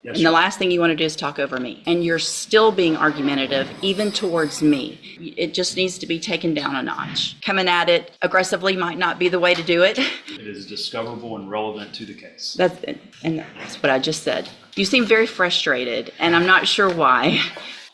Yes, And the last thing you want to do is talk over me. And you're still being argumentative, even towards me. It just needs to be taken down a notch. Coming at it aggressively might not be the way to do it. It is discoverable and relevant to the case. That's what I just said. You seem very frustrated, and I'm not sure why.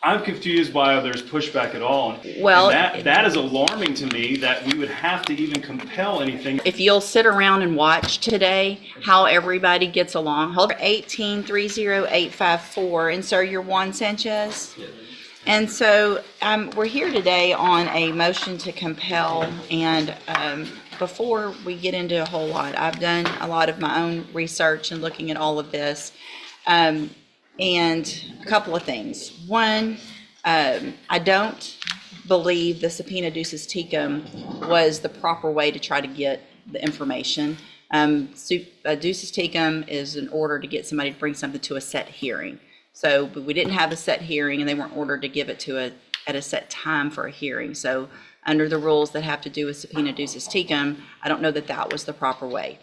I'm confused why there's pushback at all. Well, and that is alarming to me that we would have to even compel anything. If you'll sit around and watch today how everybody gets along. Hold 1830854, and sir, you're Juan Sanchez. Yeah. And so we're here today on a motion to compel, and before we get into a whole lot, I've done a lot of my own research and looking at all of this. And a couple of things. One, I don't believe the subpoena ducis tecum was the proper way to try to get the information. Ducis tecum is an order to get somebody to bring something to a set hearing. So but we didn't have a set hearing, and they weren't ordered to give it to at a set time for a hearing. So under the rules that have to do with subpoena ducis tecum, I don't know that that was the proper way.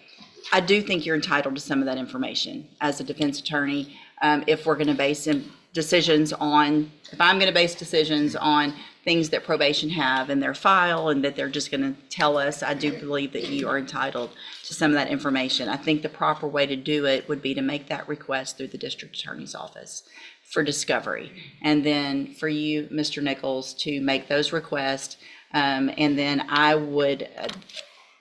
I do think you're entitled to some of that information as a defense attorney. If we're going to base decisions on, if I'm going to base decisions on things that probation have in their file and that they're just going to tell us, I do believe that you are entitled to some of that information. I think the proper way to do it would be to make that request through the district attorney's office for discovery. And then for you, Mr. Nichols, to make those requests. And then I would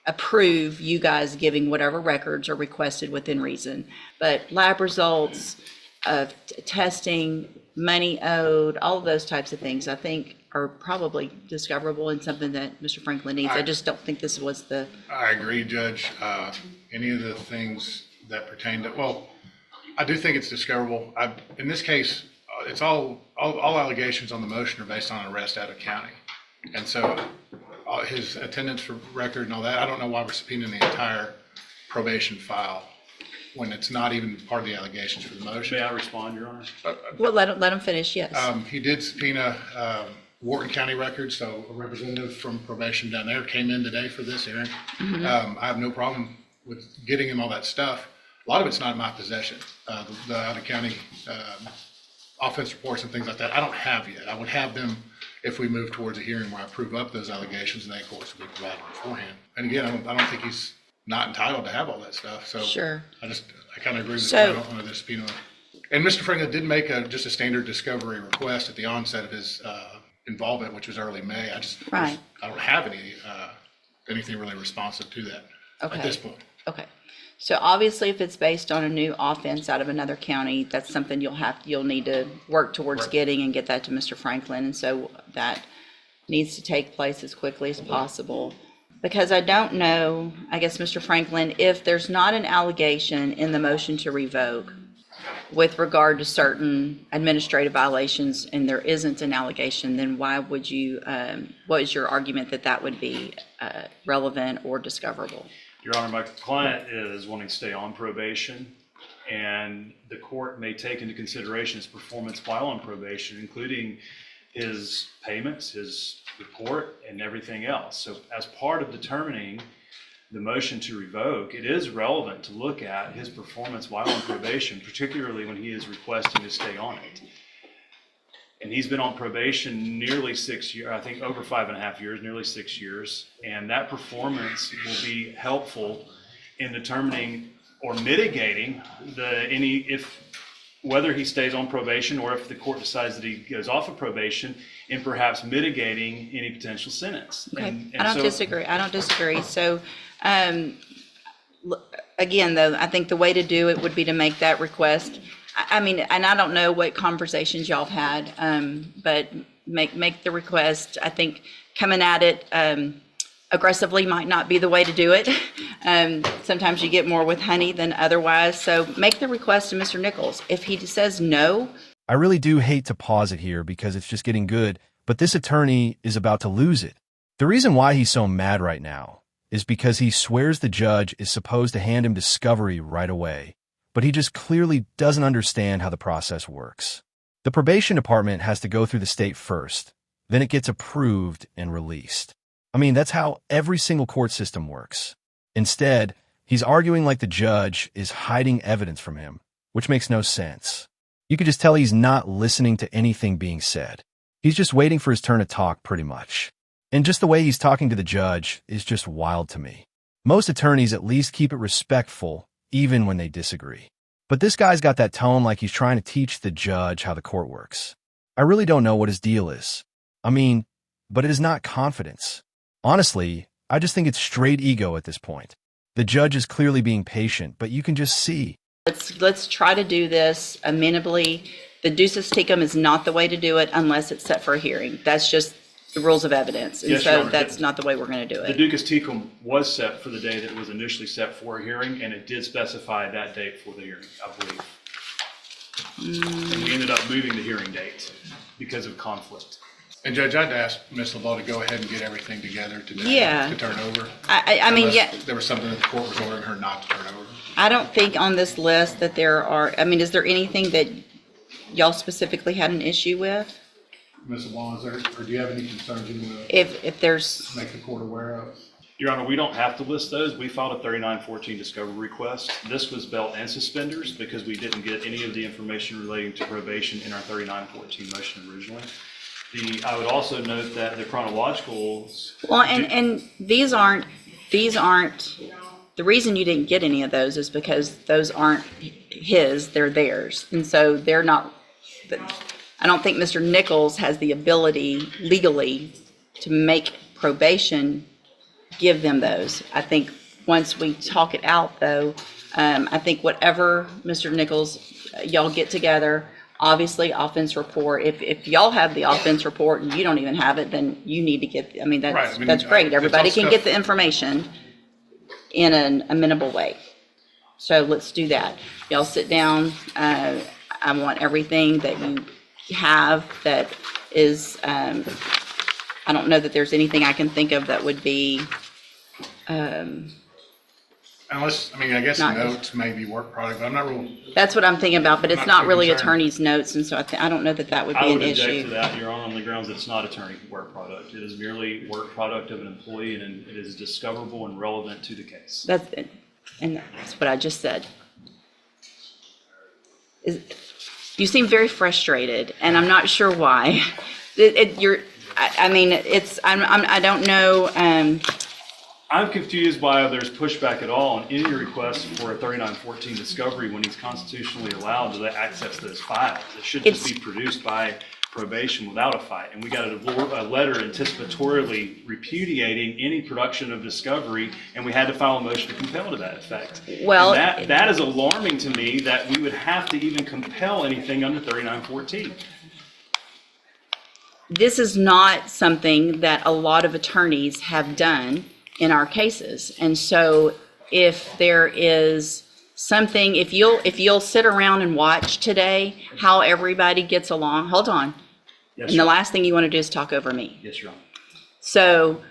approve you guys giving whatever records are requested within reason. But lab results, of testing, money owed, all of those types of things, I think are probably discoverable and something that Mr. Franklin needs. I just don't think this was the... I agree, Judge. Any of the things that pertain to, well, I do think it's discoverable. In this case, it's all allegations on the motion are based on arrest out of county. And so his attendance record and all that, I don't know why we're subpoenaing the entire probation file when it's not even part of the allegations for the motion. May I respond, Your Honor? Well, let him finish, yes. He did subpoena Wharton County records, so a representative from probation down there came in today for this hearing. I have no problem with getting him all that stuff. A lot of it's not in my possession. The out-of-county offense reports and things like that, I don't have yet. I would have them if we move towards a hearing where I prove up those allegations, and they, of course, will be provided beforehand. And again, I don't think he's not entitled to have all that stuff. So sure. I kind of agree with the on this subpoena. And Mr. Franklin did make just a standard discovery request at the onset of his involvement, which was early May. I don't have anything really responsive to that at this point. Okay. So obviously, if it's based on a new offense out of another county, that's something you'll need to work towards getting and get that to Mr. Franklin. And so that needs to take place as quickly as possible. Because I don't know, I guess, Mr. Franklin, if there's not an allegation in the motion to revoke with regard to certain administrative violations, and there isn't an allegation, then why would you, what is your argument that would be relevant or discoverable? Your Honor, my client is wanting to stay on probation, and the court may take into consideration his performance while on probation, including his payments, his report, and everything else. So as part of determining the motion to revoke, it is relevant to look at his performance while on probation, particularly when he is requesting to stay on it. And he's been on probation nearly 6 years, I think over 5.5 years, nearly 6 years. And that performance will be helpful in determining or mitigating whether he stays on probation or if the court decides that he goes off of probation, in perhaps mitigating any potential sentence. Okay. And I don't disagree. So again, though, I think the way to do it would be to make that request. I mean, and I don't know what conversations y'all have had, but make the request. I think coming at it aggressively might not be the way to do it. Sometimes you get more with honey than otherwise. So make the request to Mr. Nichols. If he says no. I really do hate to pause it here because it's just getting good, but this attorney is about to lose it. The reason why he's so mad right now is because he swears the judge is supposed to hand him discovery right away, but he just clearly doesn't understand how the process works. The probation department has to go through the state first, then it gets approved and released. I mean, that's how every single court system works. Instead, he's arguing like the judge is hiding evidence from him, which makes no sense. You could just tell he's not listening to anything being said. He's just waiting for his turn to talk, pretty much. And just the way he's talking to the judge is just wild to me. Most attorneys at least keep it respectful, even when they disagree. But this guy's got that tone like he's trying to teach the judge how the court works. I really don't know what his deal is. But it is not confidence. Honestly, I just think it's straight ego at this point. The judge is clearly being patient, but you can just see. Let's try to do this amenably. The ducis tecum is not the way to do it unless it's set for a hearing. That's just the rules of evidence. And Yes, Your so Honor. that's not the way we're going to do The it. ducis tecum was set for the day that it was initially set for a hearing, and it did specify that date for the hearing, I believe. And we ended up moving the hearing date because of conflict. And Judge, I'd ask Ms. LeBeau to go ahead and get everything together today. Yeah. To turn over. I mean, Unless yeah, there was something that the court was ordering her not to turn over. I don't think on this list that there are, is there anything that y'all specifically had an issue with? Ms. LeBeau, is there, or do you have any concerns you want If there's, to make the court aware of? Your Honor, we don't have to list those. We filed a 3914 discovery request. This was belt and suspenders because we didn't get any of the information relating to probation in our 3914 motion originally. I would also note that the chronological. well, and these aren't, the reason you didn't get any of those is because those aren't his, they're theirs. And so they're not, I don't think Mr. Nichols has the ability legally to make probation give them those. I think once we talk it out though, I think whatever Mr. Nichols, y'all get together, obviously offense report, if y'all have the offense report and you don't even have it, then you need to get, Right, that's great. it's Everybody all can stuff- get the information in an amenable way. So let's do that. Y'all sit down. I want everything that you have that is, I don't know that there's anything I can think of that would be, Unless, I guess Not- notes may be work product, but I'm not real, that's what I'm thinking about, but it's Not not too really concerned. attorney's notes, and so I don't know that that would I be an would object to issue. that, Your Honor, on the grounds that it's not attorney work product. It is merely work product of an employee, and it is discoverable and relevant to the case. And that's what I just said. You seem very frustrated, and I'm not sure why. I don't know, I'm confused why there's pushback at all on any request for a 3914 discovery when he's constitutionally allowed to access those files. It should just be produced by probation without a fight. And we got a letter anticipatorily repudiating any production of discovery, and we had to file a motion to compel to that effect. Well, And that is alarming to me that we would have to even compel anything under 3914. this is not something that a lot of attorneys have done in our cases. And so if there is something, if you'll sit around and watch today how everybody gets along, hold on. Yes, And the Your Honor. last thing you want to do is talk over me. Yes, Your Honor. So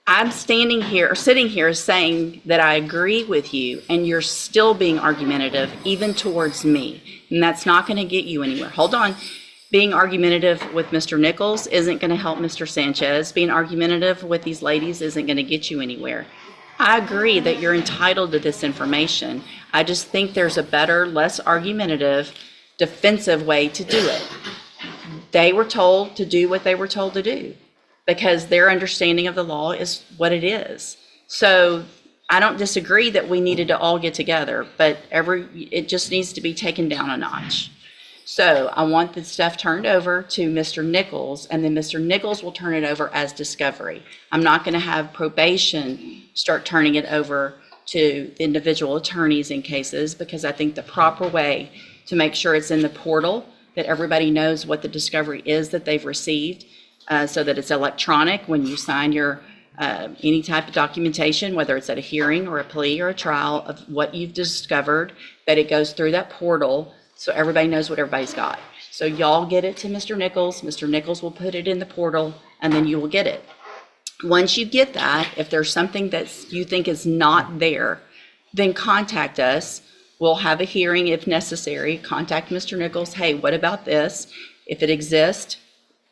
I'm standing here, or sitting here saying that I agree with you, and you're still being argumentative, even towards me. And that's not going to get you anywhere. Hold on. Being argumentative with Mr. Nichols isn't going to help Mr. Sanchez. Being argumentative with these ladies isn't going to get you anywhere. I agree that you're entitled to this information. I just think there's a better, less argumentative, defensive way to do it. They were told to do what they were told to do because their understanding of the law is what it is. So I don't disagree that we needed to all get together, but it just needs to be taken down a notch. So I want the stuff turned over to Mr. Nichols, and then Mr. Nichols will turn it over as discovery. I'm not going to have probation start turning it over to the individual attorneys in cases, because I think the proper way to make sure it's in the portal, that everybody knows what the discovery is that they've received, so that it's electronic when you sign your any type of documentation, whether it's at a hearing or a plea or a trial of what you've discovered, that it goes through that portal so everybody knows what everybody's got. So y'all get it to Mr. Nichols. Mr. Nichols will put it in the portal, and then you will get it. Once you get that, if there's something that you think is not there, then contact us. We'll have a hearing if necessary. Contact Mr. Nichols. Hey, what about this? If it exists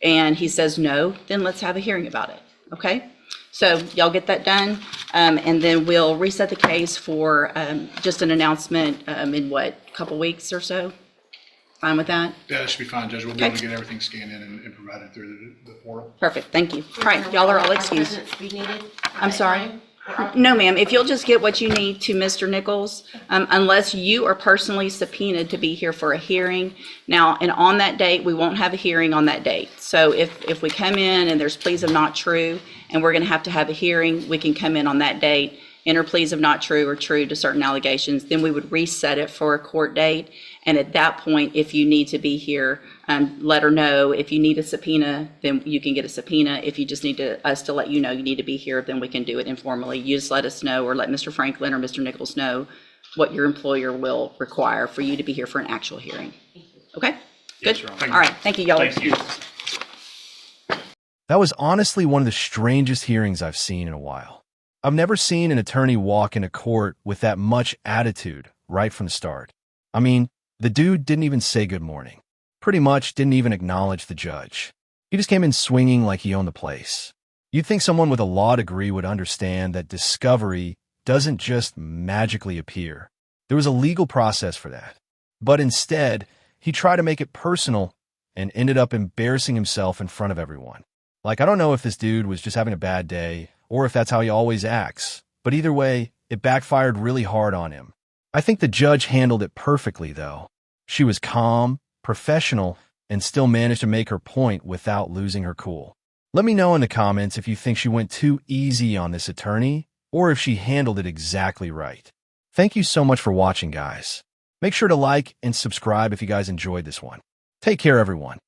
and he says no, then let's have a hearing about it. Okay? So y'all get that done, and then we'll reset the case for just an announcement in what, a couple weeks or so? Fine with that? Yeah, that should be fine, Judge. We'll be able to Okay. get everything scanned in and provided through the portal. Perfect, thank you. All right, y'all are all excused. Presence be needed? I'm sorry? No, ma'am, if you'll just get what you need to Mr. Nichols, unless you are personally subpoenaed to be here for a hearing. Now, and on that date, we won't have a hearing on that date. So if we come in and there's pleas of not true, and we're gonna have to have a hearing, we can come in on that date, enter pleas of not true or true to certain allegations, then we would reset it for a court date. And at that point, if you need to be here, let her know. If you need a subpoena, then you can get a subpoena. If you just need us to let you know you need to be here, then we can do it informally. You just let us know, or let Mr. Franklin or Mr. Nichols know what your employer will require for you to be here for an actual hearing. Okay? Yes, Good? Your Honor. All right, thank you, y'all. Thank you. That was honestly one of the strangest hearings I've seen in a while. I've never seen an attorney walk into court with that much attitude right from the start. I mean, the dude didn't even say good morning. Pretty much didn't even acknowledge the judge. He just came in swinging like he owned the place. You'd think someone with a law degree would understand that discovery doesn't just magically appear. There was a legal process for that. But instead, he tried to make it personal and ended up embarrassing himself in front of everyone. Like, I don't know if this dude was just having a bad day or if that's how he always acts, but either way, it backfired really hard on him. I think the judge handled it perfectly, though. She was calm, professional, and still managed to make her point without losing her cool. Let me know in the comments if you think she went too easy on this attorney or if she handled it exactly right. Thank you so much for watching, guys. Make sure to like and subscribe if you guys enjoyed this one. Take care, everyone.